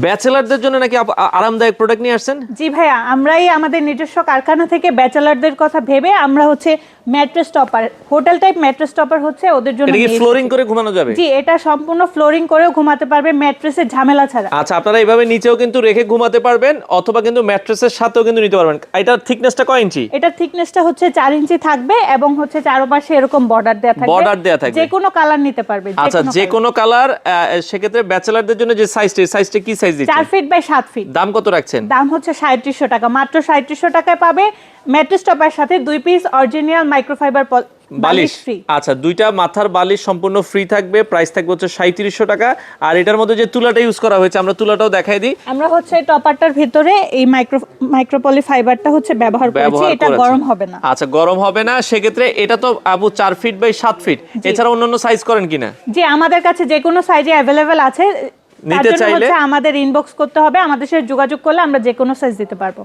ব্যাচেলারদের জন্য নাকি আরামদায়ক প্রোডাক্ট নিয়ে আসছেন? জি ভাইয়া, আমরাই আমাদের নিজস্ব কারখানা থেকে ব্যাচেলারদের কথা ভেবে আমরা হচ্ছে mattress topper, hotel type mattress topper হচ্ছে ওদের জন্য। এটা কি ফ্লোরিং করে ঘুমানো যাবে? জি, এটা সম্পূর্ণ ফ্লোরিং করেও ঘুমাতে পারবে, ম্যাট্রেসের ঝামেলা ছাড়া। আচ্ছা, আপনারা এইভাবে নিচেও কিন্তু রেখে ঘুমাতে পারবেন অথবা কিন্তু ম্যাট্রেসের সাথেও কিন্তু নিতে পারবেন। এটার থিকনেসটা কয় ইঞ্চি? এটার থিকনেসটা হচ্ছে 4 ইঞ্চি থাকবে এবং হচ্ছে চারপাশে এরকম বর্ডার দেয়া থাকবে। বর্ডার দেয়া থাকবে, যে কোনো কালার নিতে পারবে। আচ্ছা, যে কোনো কালার। সেক্ষেত্রে ব্যাচেলারদের জন্য যে সাইজটা কি সাইজ দিচ্ছেন? 4 ফিট বাই 7 ফিট। দাম কত রাখছেন? দাম হচ্ছে 3700 টাকা, মাত্র 3700 টাকায় পাবে ম্যাট্রেস টপার সাথে 2 পিস অরিজিনাল মাইক্রোফাইবার বালিশ ফ্রি। আচ্ছা, দুইটা মাথার বালিশ সম্পূর্ণ ফ্রি থাকবে। প্রাইস থাকবে হচ্ছে 3700 টাকা। আর এটার মধ্যে যে তুলাটা ইউজ করা হয়েছে, আমরা তুলাটাও দেখাই দিই। আমরা হচ্ছে টপারটার ভিতরে এই মাইক্রোপলি ফাইবারটা হচ্ছে ব্যবহার করেছি, এটা গরম হবে না। আচ্ছা, গরম হবে না। সেক্ষেত্রে এটা তো আপু 4 ফিট বাই 7 ফিট, এছাড়া অন্যান্য সাইজ করেন কিনা? জি, আমাদের কাছে যে কোনো সাইজে অ্যাভেলেবেল আছে। নিতে চাইলে আমাদের ইনবক্স করতে হবে, আমাদের সাথে যোগাযোগ করলে আমরা যে কোনো সাইজ দিতে পারবো।